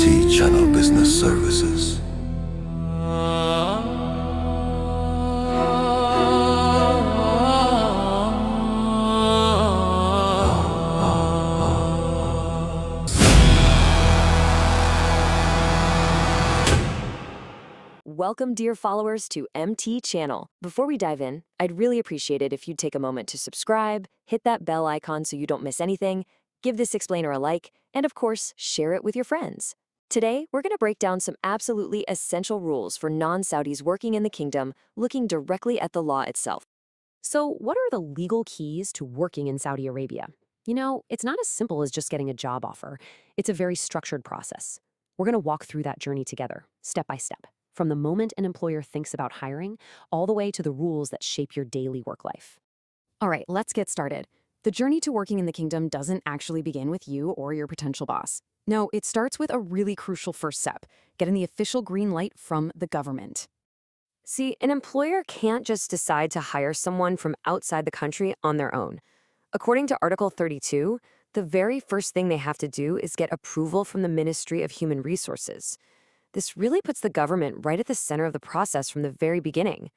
MT Channel Business Services. Welcome, dear followers, to MT Channel. Before we dive in, I'd really appreciate it if you'd take a moment to subscribe, hit that bell icon so you don't miss anything, give this explainer a like, and of course, share it with your friends. Today, we're going to break down some absolutely essential rules for non-Saudis working in the kingdom, looking directly at the law itself. So, what are the legal keys to working in Saudi Arabia? You know, it's not as simple as just getting a job offer. It's a very structured process. We're going to walk through that journey together, step by step, from the moment an employer thinks about hiring, all the way to the rules that shape your daily work life. All right, let's get started. The journey to working in the kingdom doesn't actually begin with you or your potential boss. No, it starts with a really crucial first step, getting the official green light from the government. See, an employer can't just decide to hire someone from outside the country on their own. According to Article 32, the very first thing they have to do is get approval from the Ministry of Human Resources. This really puts the government right at the center of the process from the very beginning.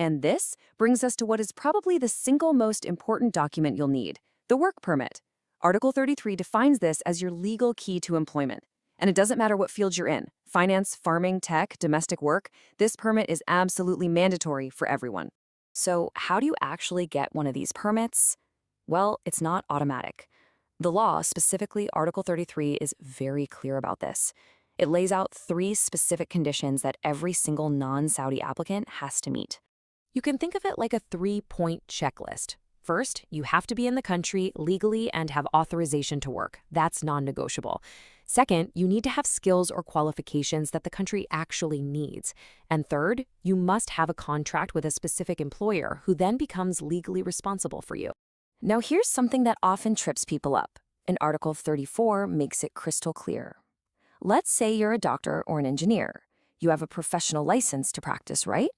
And this brings us to what is probably the single most important document you'll need, the work permit. Article 33 defines this as your legal key to employment. And it doesn't matter what field you're in, finance, farming, tech, domestic work, this permit is absolutely mandatory for everyone. So how do you actually get one of these permits? Well, it's not automatic. The law, specifically Article 33, is very clear about this. It lays out 3 specific conditions that every single non-Saudi applicant has to meet. You can think of it like a 3-point checklist. First, you have to be in the country legally and have authorization to work. That's non-negotiable. Second, you need to have skills or qualifications that the country actually needs. And third, you must have a contract with a specific employer who then becomes legally responsible for you. Now here's something that often trips people up, and Article 34 makes it crystal clear. Let's say you're a doctor or an engineer. You have a professional license to practice, right?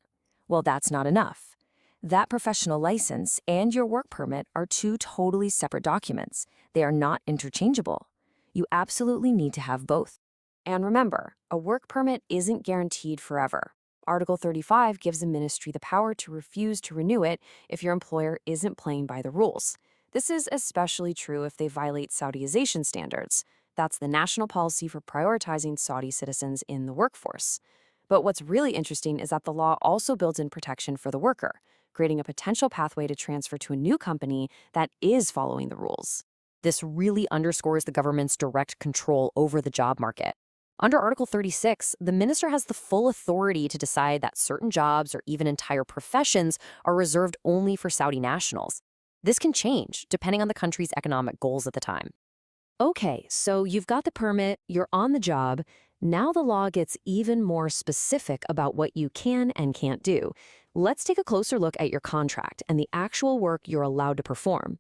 Well, that's not enough. That professional license and your work permit are 2 totally separate documents. They are not interchangeable. You absolutely need to have both. And remember, a work permit isn't guaranteed forever. Article 35 gives the ministry the power to refuse to renew it if your employer isn't playing by the rules. This is especially true if they violate Saudization standards. That's the national policy for prioritizing Saudi citizens in the workforce. But what's really interesting is that the law also builds in protection for the worker, creating a potential pathway to transfer to a new company that is following the rules. This really underscores the government's direct control over the job market. Under Article 36, the minister has the full authority to decide that certain jobs or even entire professions are reserved only for Saudi nationals. This can change depending on the country's economic goals at the time. Okay, so you've got the permit, you're on the job. Now the law gets even more specific about what you can and can't do. Let's take a closer look at your contract and the actual work you're allowed to perform.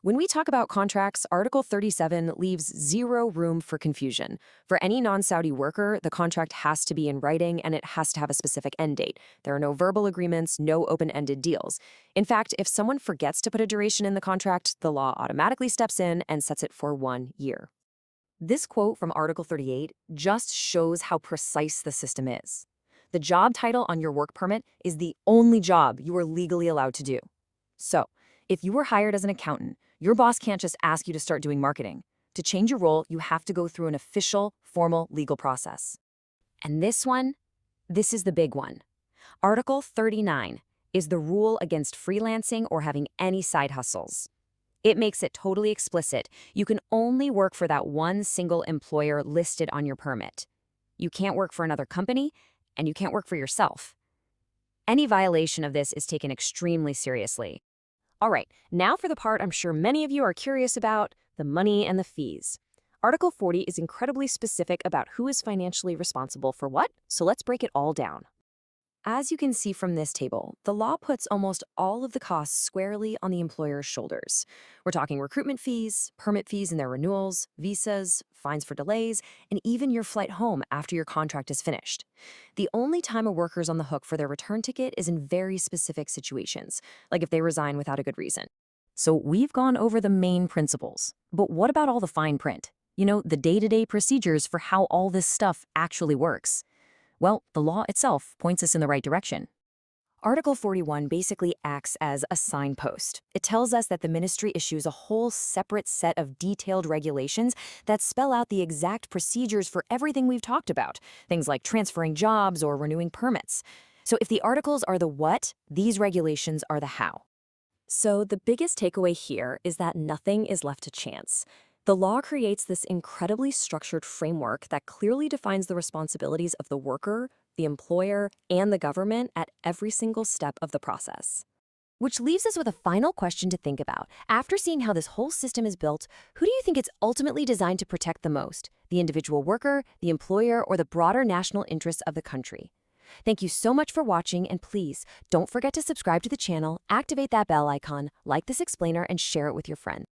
When we talk about contracts, Article 37 leaves zero room for confusion. For any non-Saudi worker, the contract has to be in writing and it has to have a specific end date. There are no verbal agreements, no open-ended deals. In fact, if someone forgets to put a duration in the contract, the law automatically steps in and sets it for 1 year. This quote from Article 38 just shows how precise the system is. The job title on your work permit is the only job you are legally allowed to do. So, if you were hired as an accountant, your boss can't just ask you to start doing marketing. To change your role, you have to go through an official, formal legal process. And this is the big one. Article 39 is the rule against freelancing or having any side hustles. It makes it totally explicit. You can only work for that one single employer listed on your permit. You can't work for another company, and you can't work for yourself. Any violation of this is taken extremely seriously. All right, now for the part I'm sure many of you are curious about, the money and the fees. Article 40 is incredibly specific about who is financially responsible for what, so let's break it all down. As you can see from this table, the law puts almost all of the costs squarely on the employer's shoulders. We're talking recruitment fees, permit fees and their renewals, visas, fines for delays, and even your flight home after your contract is finished. The only time a worker's on the hook for their return ticket is in very specific situations, like if they resign without a good reason. So we've gone over the main principles, but what about all the fine print? the day-to-day procedures for how all this stuff actually works. Well, the law itself points us in the right direction. Article 41 basically acts as a signpost. It tells us that the ministry issues a whole separate set of detailed regulations that spell out the exact procedures for everything we've talked about, things like transferring jobs or renewing permits. So if the articles are the what, these regulations are the how. So the biggest takeaway here is that nothing is left to chance. The law creates this incredibly structured framework that clearly defines the responsibilities of the worker, the employer, and the government at every single step of the process. Which leaves us with a final question to think about. After seeing how this whole system is built, who do you think it's ultimately designed to protect the most? The individual worker, the employer, or the broader national interests of the country? Thank you so much for watching, and please don't forget to subscribe to the channel, activate that bell icon, like this explainer, and share it with your friends.